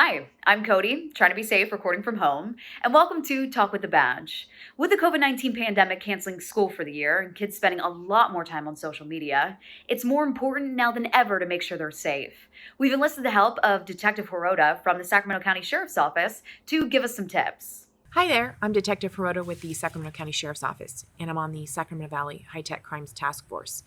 Hi, I'm Cody, trying to be safe, recording from home, and welcome to Talk with the Badge. With the COVID 19 pandemic canceling school for the year and kids spending a lot more time on social media, it's more important now than ever to make sure they're safe. We've enlisted the help of Detective Hirota from the Sacramento County Sheriff's Office to give us some tips. Hi there, I'm Detective Hirota with the Sacramento County Sheriff's Office, and I'm on the Sacramento Valley High Tech Crimes Task Force.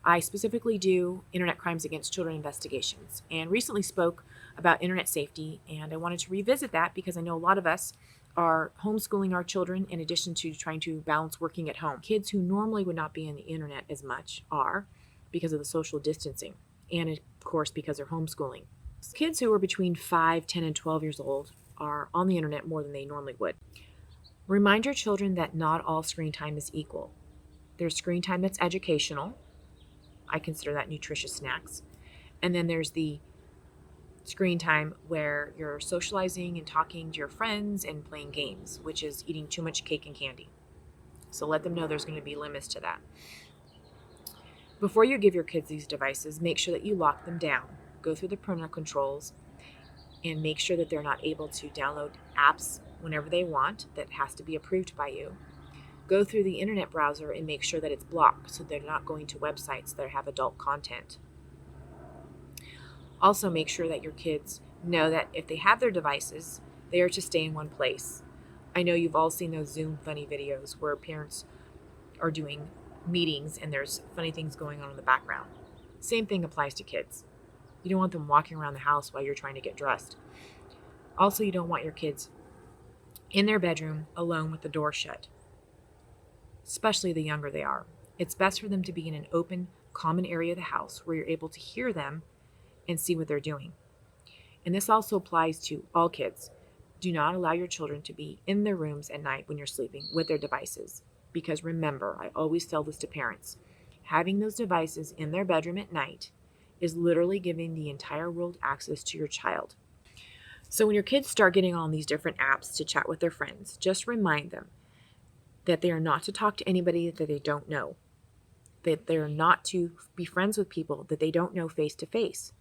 I specifically do internet crimes against children investigations and recently spoke about internet safety, and I wanted to revisit that because I know a lot of us are homeschooling our children in addition to trying to balance working at home. Kids who normally would not be on the internet as much are because of the social distancing and, of course, because they're homeschooling. Kids who are between 5, 10, and 12 years old are on the internet more than they normally would. Remind your children that not all screen time is equal. There's screen time that's educational. I consider that nutritious snacks. And then there's the screen time where you're socializing and talking to your friends and playing games, which is eating too much cake and candy. So let them know there's going to be limits to that. Before you give your kids these devices, make sure that you lock them down. Go through the parental controls and make sure that they're not able to download apps whenever they want. That has to be approved by you. Go through the internet browser and make sure that it's blocked so they're not going to websites that have adult content. Also, make sure that your kids know that if they have their devices, they are to stay in one place. I know you've all seen those Zoom funny videos where parents are doing meetings and there's funny things going on in the background. Same thing applies to kids. You don't want them walking around the house while you're trying to get dressed. Also, you don't want your kids in their bedroom alone with the door shut, especially the younger they are. It's best for them to be in an open, common area of the house where you're able to hear them and see what they're doing. And this also applies to all kids. Do not allow your children to be in their rooms at night when you're sleeping with their devices. Because remember, I always tell this to parents, having those devices in their bedroom at night is literally giving the entire world access to your child. So when your kids start getting on these different apps to chat with their friends, just remind them that they are not to talk to anybody that they don't know, that they are not to be friends with people that they don't know face to face.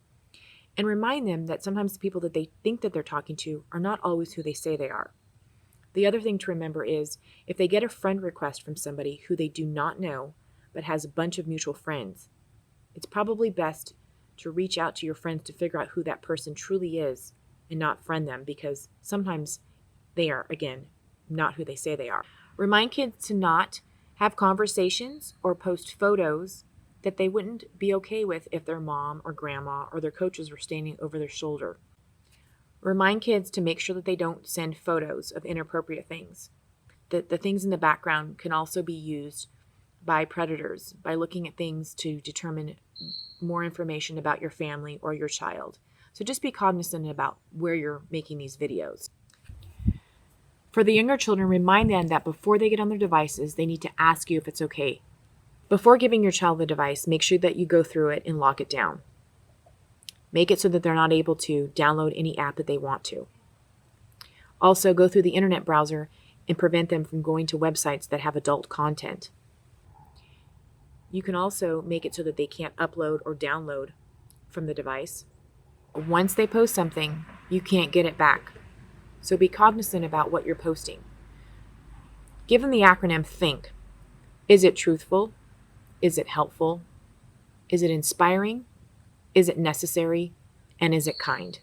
And remind them that sometimes the people that they think that they're talking to are not always who they say they are. The other thing to remember is if they get a friend request from somebody who they do not know but has a bunch of mutual friends, it's probably best to reach out to your friends to figure out who that person truly is and not friend them, because sometimes they are, again, not who they say they are. Remind kids to not have conversations or post photos that they wouldn't be okay with if their mom or grandma or their coaches were standing over their shoulder. Remind kids to make sure that they don't send photos of inappropriate things. That the things in the background can also be used by predators by looking at things to determine more information about your family or your child. So just be cognizant about where you're making these videos. For the younger children, remind them that before they get on their devices, they need to ask you if it's okay. Before giving your child the device, make sure that you go through it and lock it down. Make it so that they're not able to download any app that they want to. Also, go through the internet browser and prevent them from going to websites that have adult content. You can also make it so that they can't upload or download from the device. Once they post something, you can't get it back. So be cognizant about what you're posting. Give them the acronym THINK. Is it truthful? Is it helpful? Is it inspiring? Is it necessary? And is it kind?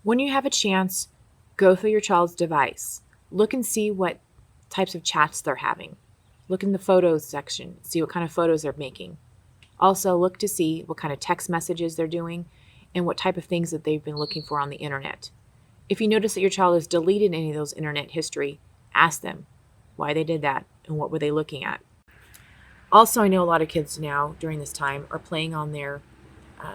When you have a chance, go through your child's device. Look and see what types of chats they're having. Look in the photos section, see what kind of photos they're making. Also, look to see what kind of text messages they're doing and what type of things that they've been looking for on the internet. If you notice that your child has deleted any of those internet history, ask them why they did that and what were they looking at. Also, I know a lot of kids now during this time are playing on their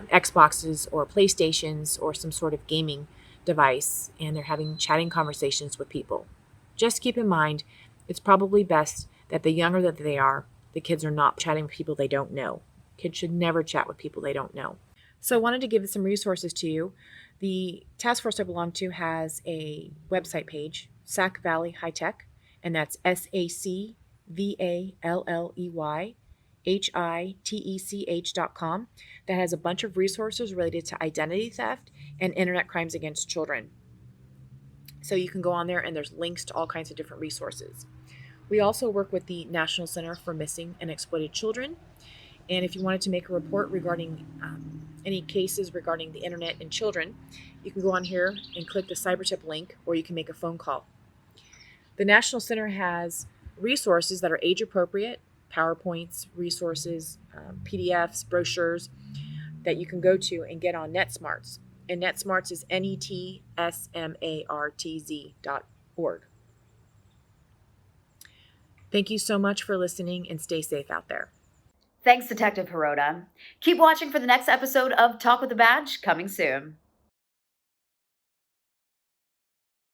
Xboxes or PlayStations or some sort of gaming device, and they're having chatting conversations with people. Just keep in mind, it's probably best that the younger that they are, the kids are not chatting with people they don't know. Kids should never chat with people they don't know. So I wanted to give some resources to you. The task force I belong to has a website page, Sac Valley High Tech, and that's SACVALLEY. hitech.com, that has a bunch of resources related to identity theft and internet crimes against children. So you can go on there and there's links to all kinds of different resources. We also work with the National Center for Missing and Exploited Children. And if you wanted to make a report regarding any cases regarding the internet and children, you can go on here and click the CyberTip link, or you can make a phone call. The National Center has resources that are age appropriate, PowerPoints, resources, PDFs, brochures that you can go to and get on NetSmarts. And NetSmarts is netsmartz.org. Thank you so much for listening, and stay safe out there. Thanks, Detective Hirota. Keep watching for the next episode of Talk with the Badge, coming soon.